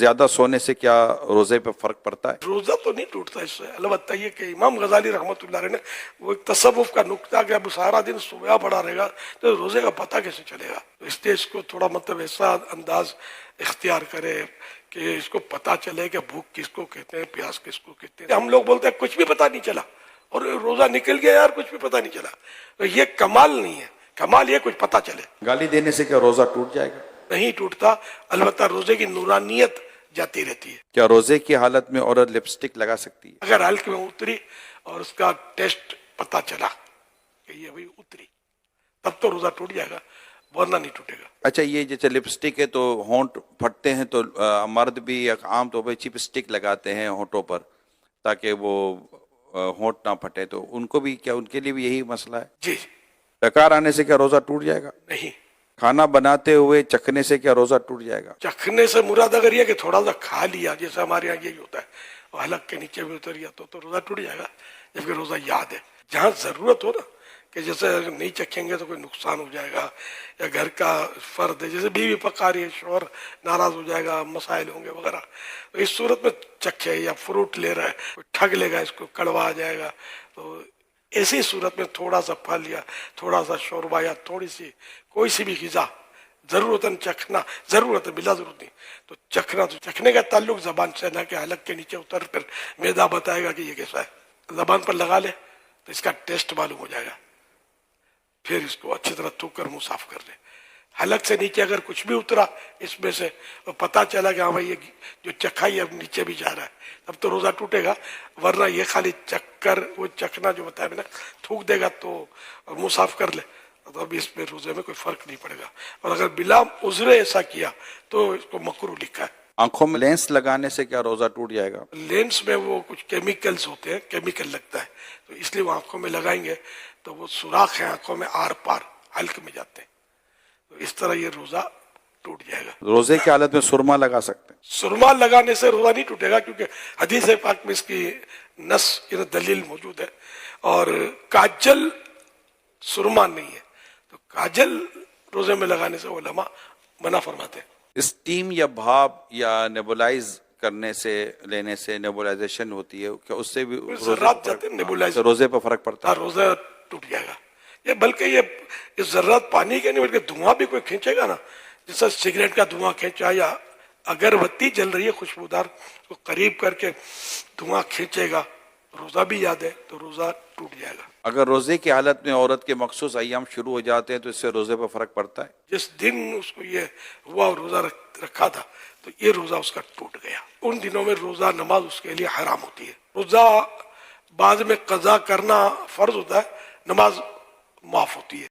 ज्यादा सोने से क्या रोजे पे फर्क पड़ता है? रोजा तो नहीं टूटता इससे, अलबत्ता ये कि इमाम गजाली रहमतुल्लाह अलैह ने वो एक तसव्वुफ का नुक्ता कि अब सारा दिन सोया पड़ा रहेगा तो रोजे का पता कैसे चलेगा। तो इसलिए इसको थोड़ा मतलब ऐसा अंदाज इख्तियार करे कि इसको पता चले कि भूख किसको कहते हैं, प्यास किसको कहते हैं। हम लोग बोलते हैं कुछ भी पता नहीं चला और रोजा निकल गया यार, कुछ भी पता नहीं चला। तो ये कमाल नहीं है, कमाल ये कुछ पता चले। गाली देने से क्या रोजा टूट जाएगा? नहीं टूटता, अलबत्ता रोजे की नूरानियत जाती रहती है। क्या रोजे की हालत में औरत लिपस्टिक लगा सकती है? अगर हल्क में उतरी और उसका टेस्ट पता चला कि ये भाई उतरी, तब तो रोजा टूट जाएगा, वरना नहीं टूटेगा। अच्छा, ये जैसे लिपस्टिक है तो होंठ फटते हैं तो मर्द भी आम तौर पर चिपस्टिक लगाते हैं होंठों पर ताकि वो होंठ ना फटे, तो उनको भी क्या, उनके लिए भी यही मसला है? जी। डकार आने से क्या रोजा टूट जाएगा? नहीं। खाना बनाते हुए चखने से क्या रोजा टूट जाएगा? चखने से मुराद अगर ये कि थोड़ा सा खा लिया, जैसे हमारे यहाँ यही होता है, और हलक के नीचे भी उतर गया तो रोजा टूट जाएगा। जबकि रोजा याद है, जहाँ जरूरत हो ना, कि जैसे अगर नहीं चखेंगे तो कोई नुकसान हो जाएगा, या घर का फर्द है, जैसे बीवी पका रही है, शोहर नाराज हो जाएगा, मसाइल होंगे वगैरह, तो इस सूरत में चखे। या फ्रूट ले रहा है, कोई ठग लेगा इसको, कड़वा आ जाएगा, तो ऐसी सूरत में थोड़ा सा फल या थोड़ा सा शोरबा या थोड़ी सी कोई सी भी ग़िज़ा जरूरतन चखना, जरूरत है बिला जरूरत नहीं तो चखना। तो चखने का ताल्लुक जबान से ना कि हलक के नीचे उतर कर मैदा बताएगा कि ये कैसा है। जबान पर लगा ले तो इसका टेस्ट मालूम हो जाएगा, फिर इसको अच्छी तरह थूक कर मुंह साफ कर ले। हलक से नीचे अगर कुछ भी उतरा इसमें से और पता चला कि हाँ भाई ये जो चखा ही अब नीचे भी जा रहा है, तब तो रोजा टूटेगा। वरना ये खाली चक्कर, वो चखना जो बताया मैंने, थूक देगा तो मुंह साफ कर ले तो अभी इसमें रोजे में कोई फर्क नहीं पड़ेगा। और अगर बिला उजरे ऐसा किया तो इसको मकरूह लिखा है। आंखों में लेंस लगाने से क्या रोजा टूट जाएगा? लेंस में वो कुछ केमिकल्स होते हैं, केमिकल लगता है, तो इसलिए वो आंखों में लगाएंगे तो वो सुराख है आंखों में आर पार हल्क में जाते हैं, तो इस तरह ये रोजा टूट जाएगा। रोजे की हालत में सुरमा लगा सकते हैं? सुरमा लगाने से रोजा नहीं टूटेगा, क्योंकि हदीस पाक में इसकी नस दलील मौजूद है। और काजल सुरमा नहीं है, तो काजल रोजे में लगाने से उलमा मना फरमाते हैं। स्टीम या भाप या नेबुलाइज करने से, लेने से नेबुलाइजेशन होती है, क्या उससे भी जर्रात जाते हैं नेबुलाइज, रोजे पर फर्क पड़ता है? रोजा टूट जाएगा। ये बल्कि ये जर्रात पानी के नहीं बल्कि धुआं भी कोई खींचेगा ना, जैसा सिगरेट का धुआं खींचा या अगरबत्ती जल रही है खुशबूदार, तो करीब करके धुआं खींचेगा, रोजा भी याद है तो रोजा टूट जाएगा। अगर रोजे की हालत में औरत के मखसूस अय्याम शुरू हो जाते हैं तो इससे रोजे पर फर्क पड़ता है? जिस दिन उसको ये हुआ और रोजा रखा था तो ये रोजा उसका टूट गया। उन दिनों में रोजा नमाज उसके लिए हराम होती है। रोजा बाद में कजा करना फर्ज होता है, नमाज माफ होती है।